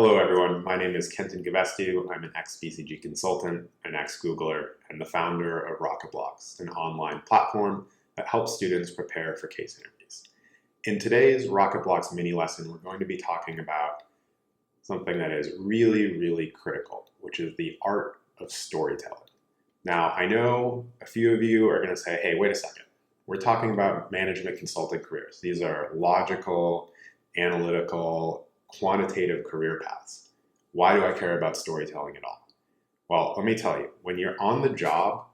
Hello everyone, my name is Kenton Kivestu. I'm an ex-BCG consultant, an ex-Googler, and the founder of Rocketblocks, an online platform that helps students prepare for case interviews. In today's Rocketblocks mini lesson, we're going to be talking about something that is really critical, which is the art of storytelling. Now, I know a few of you are going to say, hey, wait a second. We're talking about management consulting careers. These are logical, analytical, quantitative career paths. Why do I care about storytelling at all? Well, let me tell you, when you're on the job,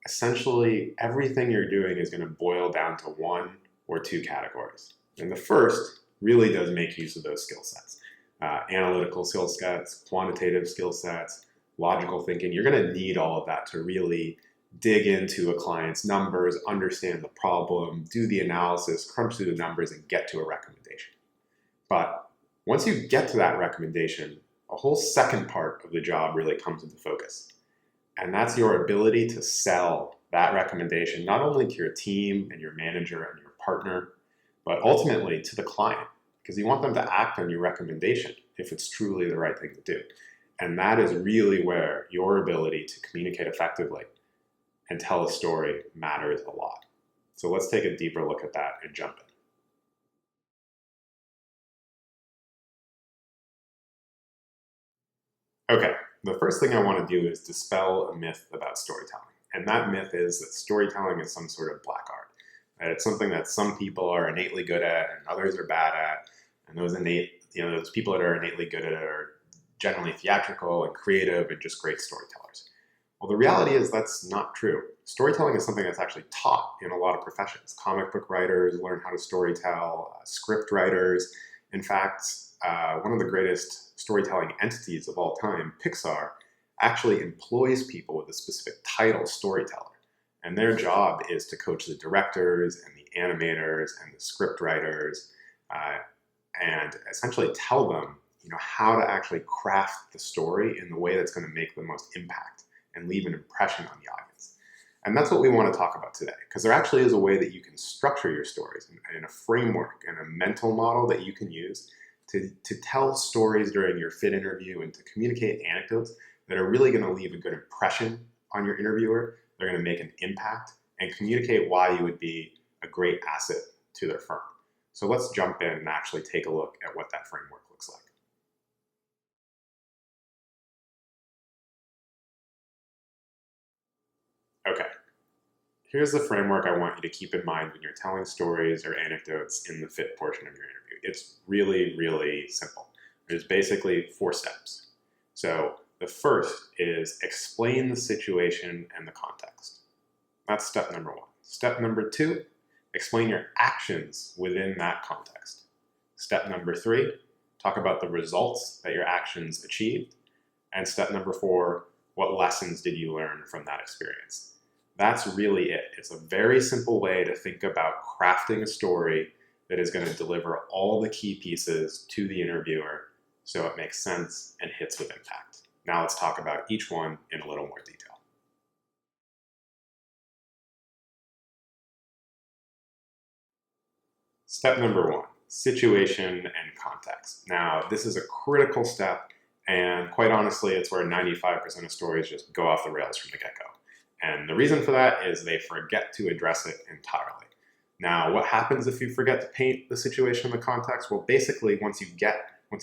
essentially everything you're doing is going to boil down to one or two categories. And the first really does make use of those skill sets. Analytical skill sets, quantitative skill sets, logical thinking. You're going to need all of that to really dig into a client's numbers, understand the problem, do the analysis, crunch through the numbers, and get to a recommendation. But once you get to that recommendation, a whole second part of the job really comes into focus. And that's your ability to sell that recommendation, not only to your team and your manager and your partner, but ultimately to the client, because you want them to act on your recommendation if it's truly the right thing to do. And that is really where your ability to communicate effectively and tell a story matters a lot. So let's take a deeper look at that and jump in. Okay, the first thing I want to do is dispel a myth about storytelling. And that myth is that storytelling is some sort of black art. That it's something that some people are innately good at and others are bad at. And those people that are innately good at it are generally theatrical and creative and just great storytellers. Well, the reality is that's not true. Storytelling is something that's actually taught in a lot of professions. Comic book writers learn how to storytell, script writers. In fact, one of the greatest storytelling entities of all time, Pixar, actually employs people with a specific title, storyteller. And their job is to coach the directors and the animators and the script writers and essentially tell them how to actually craft the story in the way that's going to make the most impact and leave an impression on the audience. And that's what we want to talk about today, because there actually is a way that you can structure your stories in a framework and a mental model that you can use to tell stories during your fit interview and to communicate anecdotes that are really going to leave a good impression on your interviewer. They're going to make an impact and communicate why you would be a great asset to their firm. So let's jump in and actually take a look at what that framework looks like. Okay, here's the framework I want you to keep in mind when you're telling stories or anecdotes in the fit portion of your interview. It's really simple. There's basically 4 steps. So the first is explain the situation and the context. That's step number 1. Step number 2, explain your actions within that context. Step number 3, talk about the results that your actions achieved. And step number 4, what lessons did you learn from that experience? That's really it. It's a very simple way to think about crafting a story that is going to deliver all the key pieces to the interviewer so it makes sense and hits with impact. Now let's talk about each one in a little more detail. Step number 1, situation and context. Now, this is a critical step, and quite honestly, it's where 95% of stories just go off the rails from the get-go. And the reason for that is they forget to address it entirely. Now, what happens if you forget to paint the situation and the context? Well, basically, once you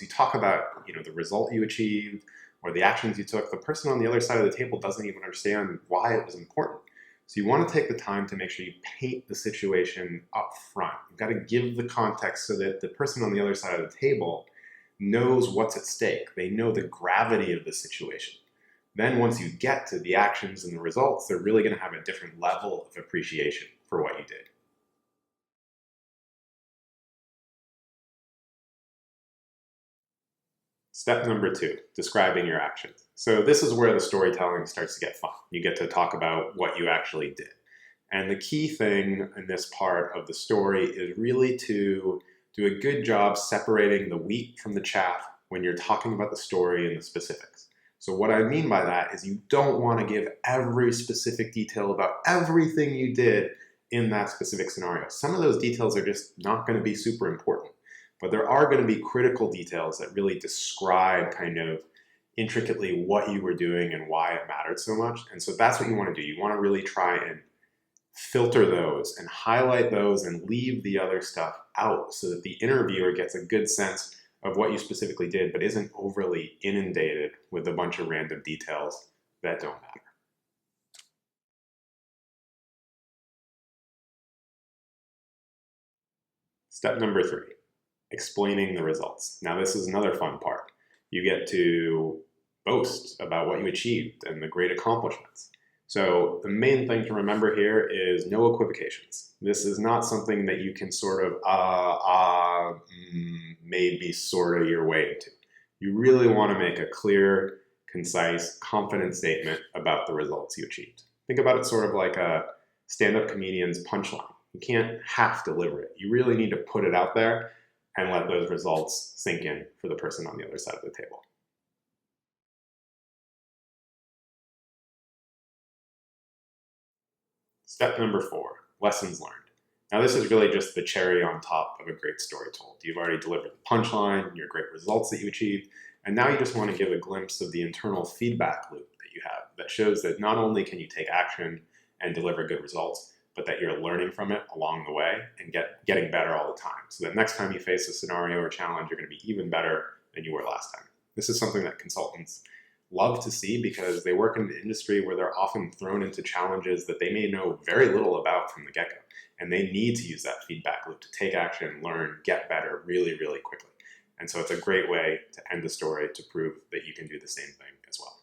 talk about the result you achieved or the actions you took, the person on the other side of the table doesn't even understand why it was important. So you want to take the time to make sure you paint the situation up front. You've got to give the context so that the person on the other side of the table knows what's at stake. They know the gravity of the situation. Then once you get to the actions and the results, they're really going to have a different level of appreciation for what you did. Step number 2, describing your actions. So this is where the storytelling starts to get fun. You get to talk about what you actually did. And the key thing in this part of the story is really to do a good job separating the wheat from the chaff when you're talking about the story and the specifics. So what I mean by that is you don't want to give every specific detail about everything you did in that specific scenario. Some of those details are just not going to be super important. But there are going to be critical details that really describe kind of intricately what you were doing and why it mattered so much. And so that's what you want to do. You want to really try and filter those and highlight those and leave the other stuff out so that the interviewer gets a good sense of what you specifically did, but isn't overly inundated with a bunch of random details that don't matter. Step number 3, explaining the results. Now this is another fun part. You get to boast about what you achieved and the great accomplishments. So the main thing to remember here is no equivocations. This is not something that you can sort of maybe sort of your way into. You really want to make a clear, concise, confident statement about the results you achieved. Think about it sort of like a stand-up comedian's punchline. You can't half deliver it. You really need to put it out there and let those results sink in for the person on the other side of the table. Step number 4, lessons learned. Now this is really just the cherry on top of a great story told. You've already delivered the punchline, your great results that you achieved, and now you just want to give a glimpse of the internal feedback loop that you have that shows that not only can you take action and deliver good results, but that you're learning from it along the way and getting better all the time. So that next time you face a scenario or challenge, you're going to be even better than you were last time. This is something that consultants love to see because they work in an industry where they're often thrown into challenges that they may know very little about from the get-go. And they need to use that feedback loop to take action, learn, get better really, really quickly. And so it's a great way to end the story to prove that you can do the same thing as well.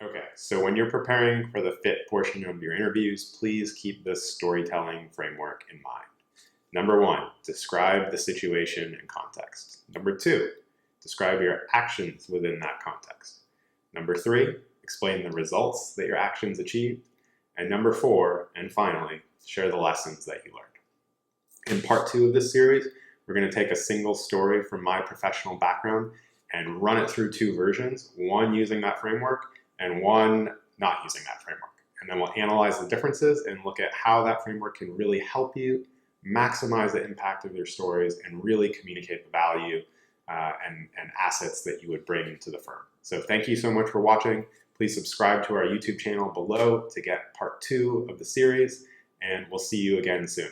Okay, so when you're preparing for the fit portion of your interviews, please keep this storytelling framework in mind. Number 1, describe the situation and context. Number 2, describe your actions within that context. Number 3, explain the results that your actions achieved. And number 4, and finally, share the lessons that you learned. In part 2 of this series, we're going to take a single story from my professional background and run it through 2 versions, one using that framework and one not using that framework. And then we'll analyze the differences and look at how that framework can really help you maximize the impact of your stories and really communicate the value and assets that you would bring to the firm. So thank you so much for watching. Please subscribe to our YouTube channel below to get part 2 of the series, and we'll see you again soon.